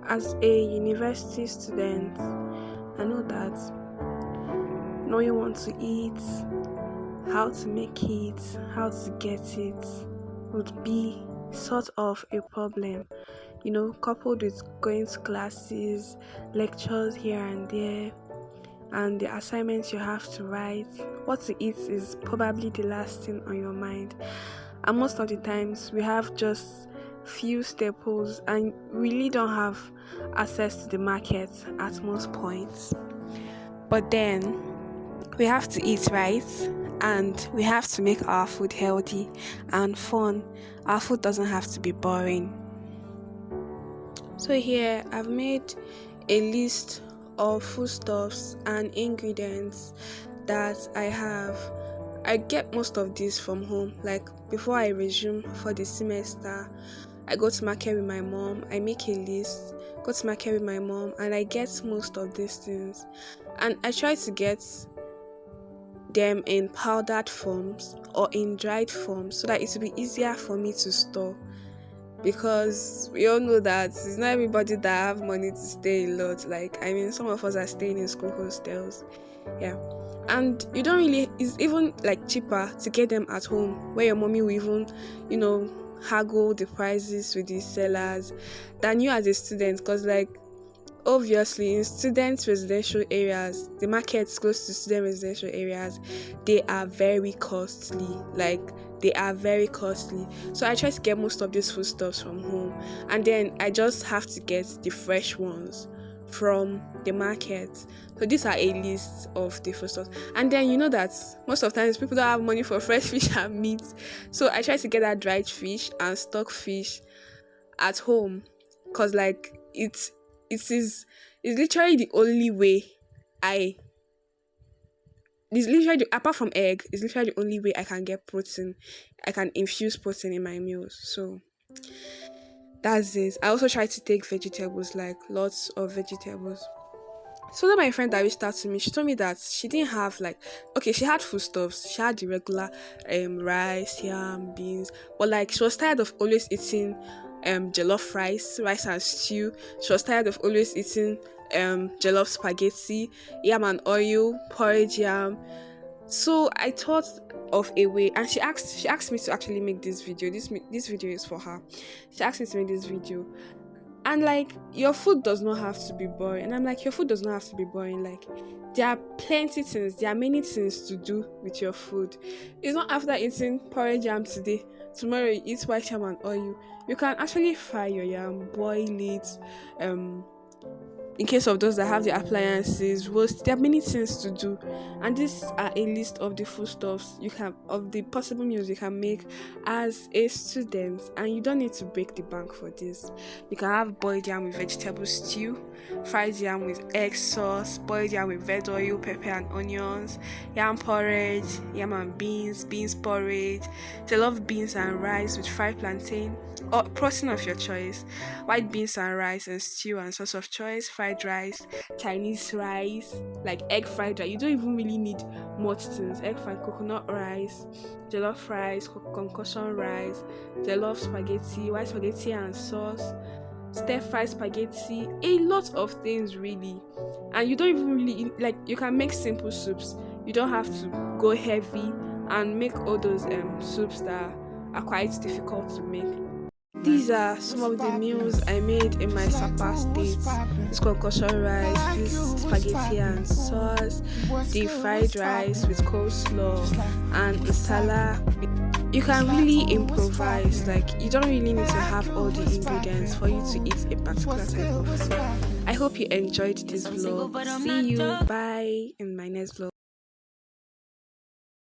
As a university student, I know that knowing what to eat, how to make it, how to get it would be sort of a problem, coupled with going to classes, lectures here and there, and the assignments you have to write. What to eat is probably the last thing on your mind. And most of the times, we have just few staples and really don't have access to the market at most points. But then we have to eat right, and we have to make our food healthy and fun. Our food doesn't have to be boring. So here I've made a list of foodstuffs and ingredients that I have. I get most of these from home. Like before I resume for the semester, I go to market with my mom. I make a list, go to market with my mom, and I get most of these things. And I try to get them in powdered forms or in dried forms so that it will be easier for me to store. Because we all know that it's not everybody that have money to stay a lot. Some of us are staying in school hostels. Yeah. And you don't really, it's even cheaper to get them at home, where your mommy will even, haggle the prices with the sellers than you as a student. Because obviously in student residential areas, the markets close to student residential areas, they are very costly. So I try to get most of these foodstuffs from home, and then I just have to get the fresh ones from the market. So these are a list of the foodstuffs. And then that most of the times people don't have money for fresh fish and meat, so I try to get that dried fish and stock fish at home, because it's literally the only way apart from egg, it's literally the only way I can get protein. I can infuse protein in my meals. So that's it. I also try to take vegetables, lots of vegetables. So then my friend that reached out to me, she told me that she didn't have she had foodstuffs. She had the regular rice, yam, beans, but she was tired of always eating jollof rice and stew. She was tired of always eating jollof spaghetti, yam and oil, porridge yam. So I thought of a way, and she asked me to actually make this video. This video is for her. She asked me to make this video, and your food does not have to be boring. And I'm your food does not have to be boring. There are plenty things, there are many things to do with your food. It's not after eating porridge yam today, tomorrow you eat white yam and oil. You can actually fry your yam, boil it, in case of those that have the appliances, roast. There are many things to do, and these are a list of the foodstuffs of the possible meals you can make as a student, and you don't need to break the bank for this. You can have boiled yam with vegetable stew, fried yam with egg sauce, boiled yam with red oil, pepper and onions, yam porridge, yam and beans porridge, jollof beans and rice with fried plantain, or protein of your choice, white beans and rice and stew and sauce of choice, fried rice, Chinese rice, egg fried rice. You don't even really need much things. Egg fried coconut rice, jollof rice, concussion rice, jollof spaghetti, white spaghetti and sauce, stir fried spaghetti, a lot of things really. And you don't even really you can make simple soups. You don't have to go heavy and make all those soups that are quite difficult to make. These are some of the meals I made in my supper states. This concussion rice, this spaghetti and sauce, the fried rice with coleslaw, and masala. You can really improvise. You don't really need to have all the ingredients for you to eat a particular type of food. I hope you enjoyed this vlog. See you. Bye in my next vlog.